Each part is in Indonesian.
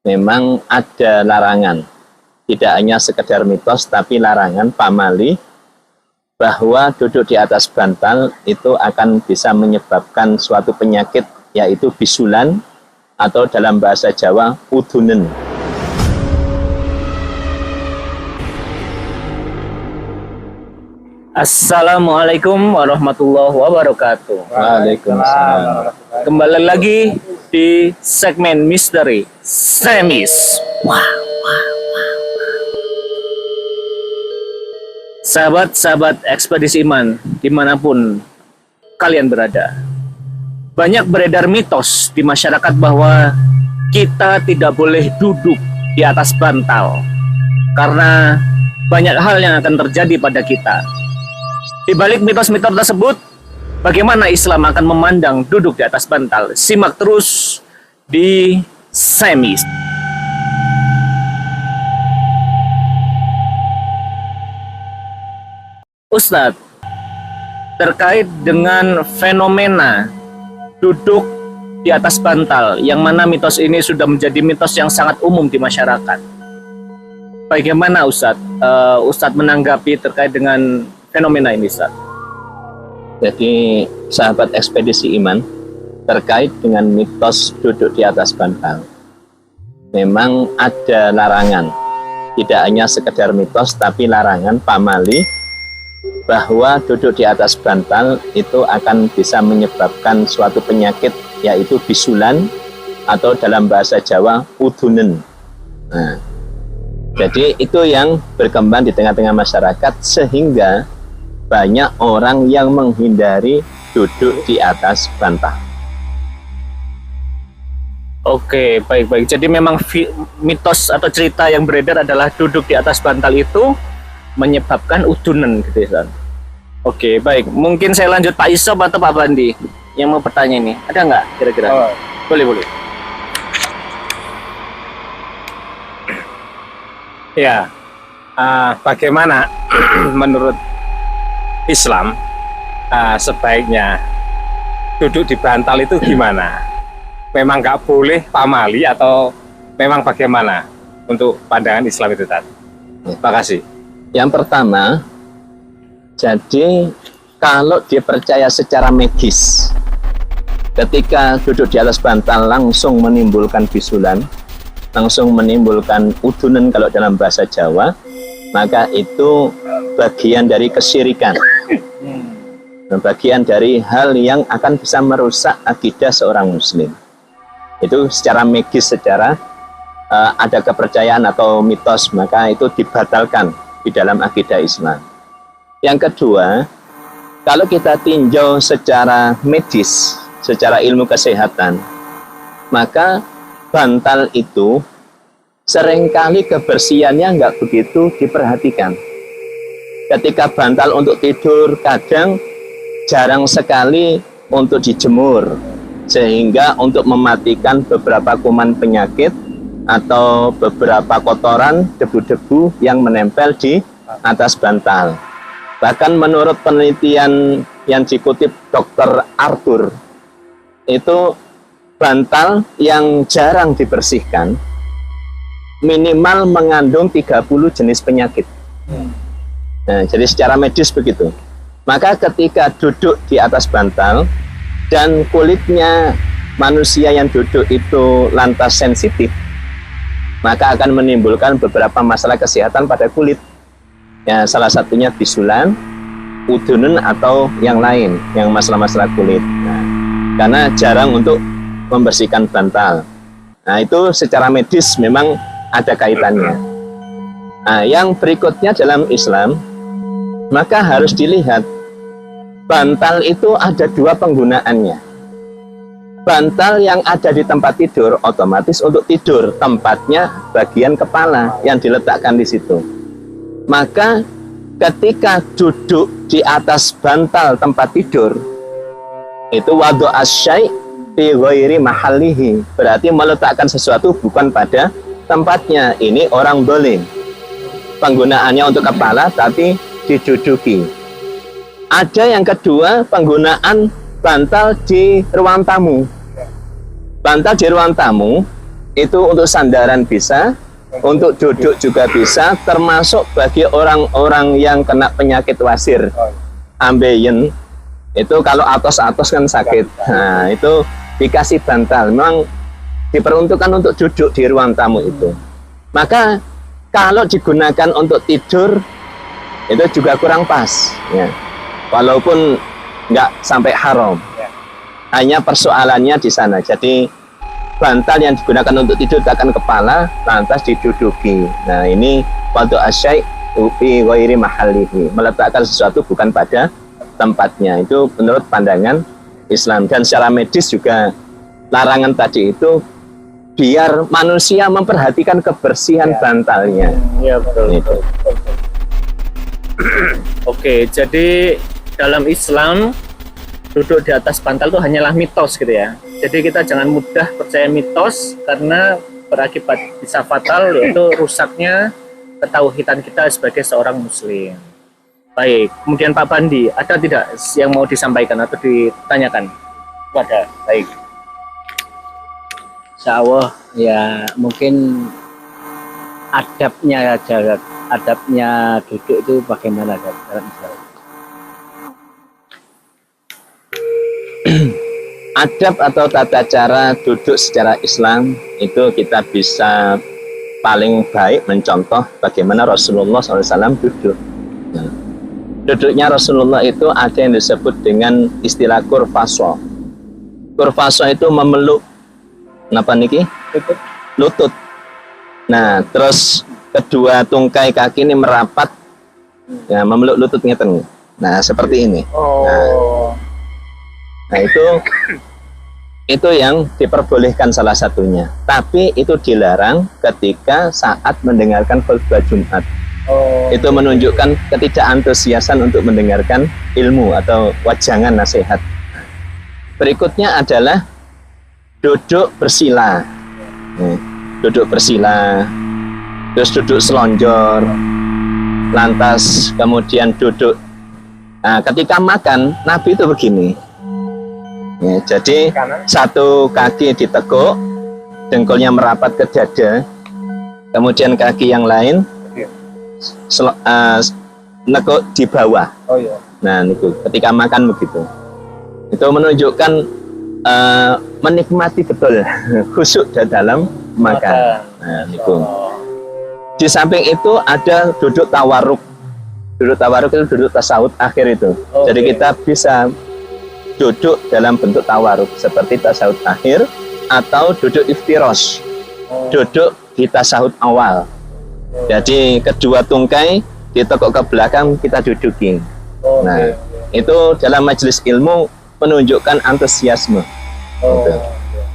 memang ada larangan, tidak hanya sekedar mitos tapi larangan pamali bahwa duduk di atas bantal itu akan bisa menyebabkan suatu penyakit, yaitu bisulan atau dalam bahasa Jawa udunen. Assalamualaikum warahmatullahi wabarakatuh. Waalaikumsalam. Kembali lagi di segmen misteri Semis. Sahabat-sahabat ekspedisi iman dimanapun kalian berada, banyak beredar mitos di masyarakat bahwa kita tidak boleh duduk di atas bantal karena banyak hal yang akan terjadi pada kita. Di balik mitos-mitos tersebut, bagaimana Islam akan memandang duduk di atas bantal? Simak terus di Semis. Ustadz, terkait dengan fenomena duduk di atas bantal, yang mana mitos ini sudah menjadi mitos yang sangat umum di masyarakat. Bagaimana Ustadz? Ustadz menanggapi terkait dengan fenomena ini, Ustaz? Jadi sahabat ekspedisi iman, terkait dengan mitos duduk di atas bantal, memang ada larangan, tidak hanya sekedar mitos tapi larangan pamali bahwa duduk di atas bantal itu akan bisa menyebabkan suatu penyakit, yaitu bisulan atau dalam bahasa Jawa udunen. Nah, jadi itu yang berkembang di tengah-tengah masyarakat sehingga banyak orang yang menghindari duduk di atas bantal. Oke, baik-baik. Jadi memang mitos atau cerita yang beredar adalah duduk di atas bantal itu menyebabkan udunen gitu ya, Ustaz. Oke, baik. Mungkin saya lanjut Pak Isob atau Pak Bandi yang mau bertanya ini. Ada nggak kira-kira? Boleh. Ya, bagaimana menurut Islam sebaiknya duduk di bantal itu gimana? Memang nggak boleh pamali atau memang bagaimana untuk pandangan Islam itu tadi? Terima kasih. Yang pertama, jadi kalau dia percaya secara medis, ketika duduk di atas bantal langsung menimbulkan bisulan, langsung menimbulkan udunen kalau dalam bahasa Jawa, maka itu bagian dari kesyirikan, bagian dari hal yang akan bisa merusak akidah seorang muslim. Itu secara medis, secara ada kepercayaan atau mitos, maka itu dibatalkan di dalam akidah Islam. Yang kedua, kalau kita tinjau secara medis, secara ilmu kesehatan, maka bantal itu seringkali kebersihannya nggak begitu diperhatikan. Ketika bantal untuk tidur kadang jarang sekali untuk dijemur, sehingga untuk mematikan beberapa kuman penyakit atau beberapa kotoran, debu-debu yang menempel di atas bantal. Bahkan menurut penelitian yang dikutip Dr. Arthur, itu bantal yang jarang dibersihkan minimal mengandung 30 jenis penyakit. Nah, jadi secara medis begitu. Maka ketika duduk di atas bantal dan kulitnya manusia yang duduk itu lantas sensitif, maka akan menimbulkan beberapa masalah kesehatan pada kulit. Ya, salah satunya bisulan, udunen atau yang lain, yang masalah-masalah kulit. Nah, karena jarang untuk membersihkan bantal. Nah, itu secara medis memang ada kaitannya. Nah, yang berikutnya dalam Islam, maka harus dilihat bantal itu ada dua penggunaannya. Bantal yang ada di tempat tidur otomatis untuk tidur, tempatnya bagian kepala yang diletakkan di situ. Maka ketika duduk di atas bantal tempat tidur, itu wadu asyai fi ghairi mahallihi, berarti meletakkan sesuatu bukan pada tempatnya. Ini orang dolim, penggunaannya untuk kepala tapi diduduki. Ada yang kedua, penggunaan bantal di ruang tamu. Bantal di ruang tamu itu untuk sandaran bisa, untuk duduk juga bisa, termasuk bagi orang-orang yang kena penyakit wasir, ambeien, itu kalau atos-atos kan sakit. Nah, itu dikasih bantal, memang diperuntukkan untuk duduk di ruang tamu itu. Maka kalau digunakan untuk tidur, itu juga kurang pas, ya. Walaupun nggak sampai haram. Hanya persoalannya di sana. Jadi bantal yang digunakan untuk tidur tekan kepala, lantas diduduki. Nah, ini waktu asyai fi ghairi mahallihi, meletakkan sesuatu bukan pada tempatnya. Itu menurut pandangan Islam. Dan secara medis juga larangan tadi itu biar manusia memperhatikan kebersihan bantalnya. Iya, betul. Itu. Oke, jadi dalam Islam duduk di atas bantal itu hanyalah mitos gitu ya. Jadi kita jangan mudah percaya mitos karena berakibat bisa fatal, yaitu rusaknya ketauhidan kita sebagai seorang muslim. Baik, kemudian Pak Bandi, ada tidak yang mau disampaikan atau ditanyakan kepada? Baik. Insya Allah ya mungkin adabnya aja, adabnya duduk itu bagaimana dalam Islam? Adab atau tata cara duduk secara Islam itu kita bisa paling baik mencontoh bagaimana Rasulullah SAW duduk. Nah, duduknya Rasulullah itu ada yang disebut dengan istilah kurfaso. Kurfaso itu memeluk apa niki? Lutut. Nah, terus kedua tungkai kaki ini merapat, ya, memeluk lutut ngeten. Nah, seperti ini. Nah, itu yang diperbolehkan salah satunya. Tapi itu dilarang ketika saat mendengarkan khutbah Jumat. Itu menunjukkan ketidakantusiasan untuk mendengarkan ilmu atau wajangan nasihat. Berikutnya adalah duduk bersila. Duduk bersila, terus duduk selonjor, lantas kemudian duduk. Nah, ketika makan, Nabi itu begini. Ya, jadi satu kaki ditekuk, dengkulnya merapat ke dada, kemudian kaki yang lain nekuk di bawah. Nah, itu ketika makan begitu. Itu menunjukkan menikmati betul khusyuk dalam makan. Nah, itu. Di samping itu ada duduk tawaruk. Duduk tawaruk itu duduk tasawuf akhir itu. Jadi kita bisa duduk dalam bentuk tawaruk seperti tasawuf akhir atau duduk iftirosh, duduk di tasawuf awal. Jadi kedua tungkai ditekuk ke belakang, kita dudukin. Nah, itu dalam majelis ilmu menunjukkan antusiasme.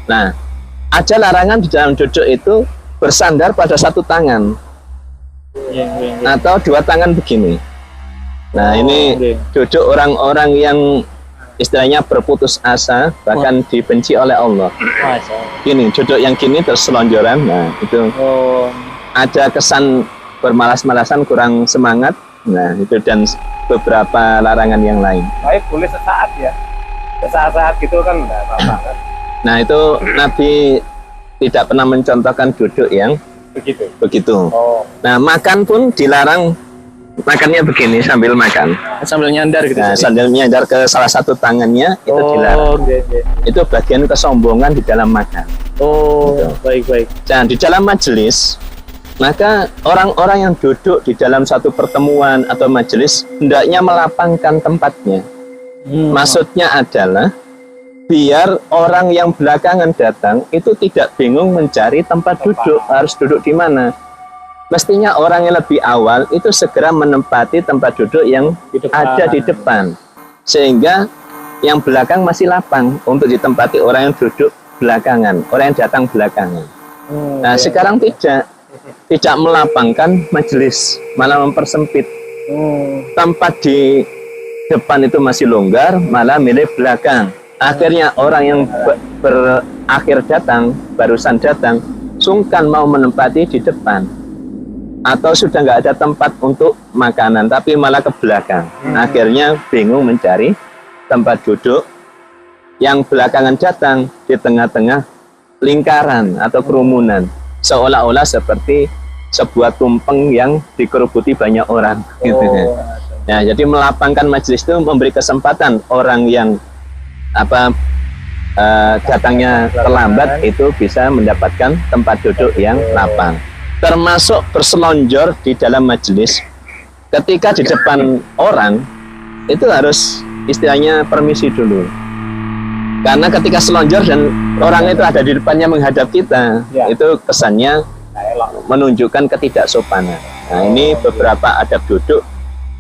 Nah, ada larangan di dalam duduk itu bersandar pada satu tangan atau dua tangan begini. Nah, ini duduk orang-orang yang istilahnya berputus asa, bahkan dibenci oleh Allah. Ini duduk yang gini terus selonjoran. Nah, itu ada kesan bermalas-malasan, kurang semangat. Nah, itu dan beberapa larangan yang lain. Baik, boleh sesaat ya. Sesaat-saat gitu kan enggak apa-apa kan. Nah, itu Nabi tidak pernah mencontohkan duduk yang begitu. Nah, makan pun dilarang. Makannya begini sambil makan. Sambil nyandar gitu. Nah, sambil nyandar ke salah satu tangannya itu dilarang. Itu bagian kesombongan di dalam makan. Gitu. Baik. Dan di dalam majelis, maka orang-orang yang duduk di dalam satu pertemuan atau majelis hendaknya melapangkan tempatnya. Maksudnya adalah biar orang yang belakangan datang itu tidak bingung mencari tempat duduk, harus duduk di mana. Mestinya orang yang lebih awal itu segera menempati tempat duduk yang ada di depan, sehingga yang belakang masih lapang untuk ditempati orang yang duduk belakangan, orang yang datang belakangan. Nah, sekarang tidak melapangkan majelis, malah mempersempit. Tempat di depan itu masih longgar, malah milih belakang. Akhirnya orang yang berakhir datang, barusan datang, sungkan mau menempati di depan. Atau sudah nggak ada tempat untuk makanan, tapi malah ke belakang. Akhirnya bingung mencari tempat duduk. Yang belakangan datang di tengah-tengah lingkaran atau kerumunan, seolah-olah seperti sebuah tumpeng yang dikerubuti banyak orang gitu ya. Nah, jadi melapangkan majelis itu memberi kesempatan orang yang datangnya terlambat itu bisa mendapatkan tempat duduk yang lapang. Termasuk berselonjor di dalam majelis ketika di depan orang itu harus istilahnya permisi dulu. Karena ketika selonjor dan orang itu ada di depannya menghadap kita, itu kesannya menunjukkan ketidaksopanan. Nah, ini beberapa adab duduk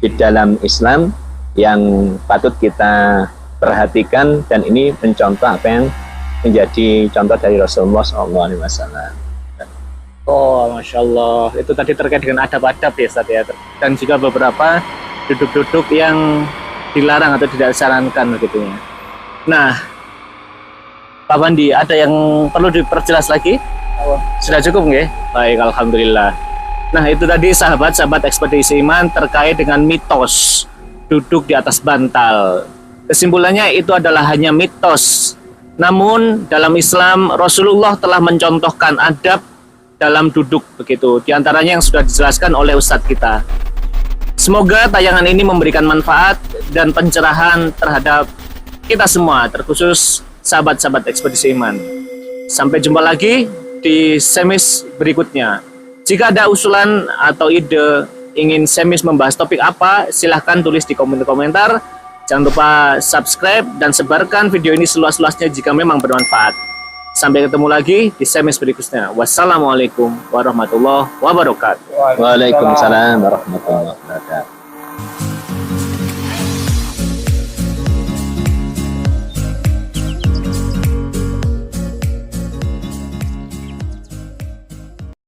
di dalam Islam yang patut kita perhatikan, dan ini mencontoh apa yang menjadi contoh dari Rasulullah SAW. Oh, Masya Allah. Itu tadi terkait dengan adab-adab ya, Ustaz ya. Dan juga beberapa duduk-duduk yang dilarang atau tidak disarankan begitu ya. Nah, Pak Bandi, ada yang perlu diperjelas lagi? Sudah cukup nggih? Baik, alhamdulillah. Nah, itu tadi sahabat-sahabat ekspedisi iman terkait dengan mitos duduk di atas bantal. Kesimpulannya itu adalah hanya mitos. Namun dalam Islam Rasulullah telah mencontohkan adab dalam duduk begitu. Di antaranya yang sudah dijelaskan oleh Ustadz kita. Semoga tayangan ini memberikan manfaat dan pencerahan terhadap kita semua, terkhusus sahabat-sahabat ekspedisi iman. Sampai jumpa lagi di semis berikutnya. Jika ada usulan atau ide ingin semis membahas topik apa, silahkan tulis di komentar. Jangan lupa subscribe dan sebarkan video ini seluas-luasnya jika memang bermanfaat. Sampai ketemu lagi di semis berikutnya. Wassalamualaikum warahmatullahi wabarakatuh. Waalaikumsalam warahmatullahi wabarakatuh.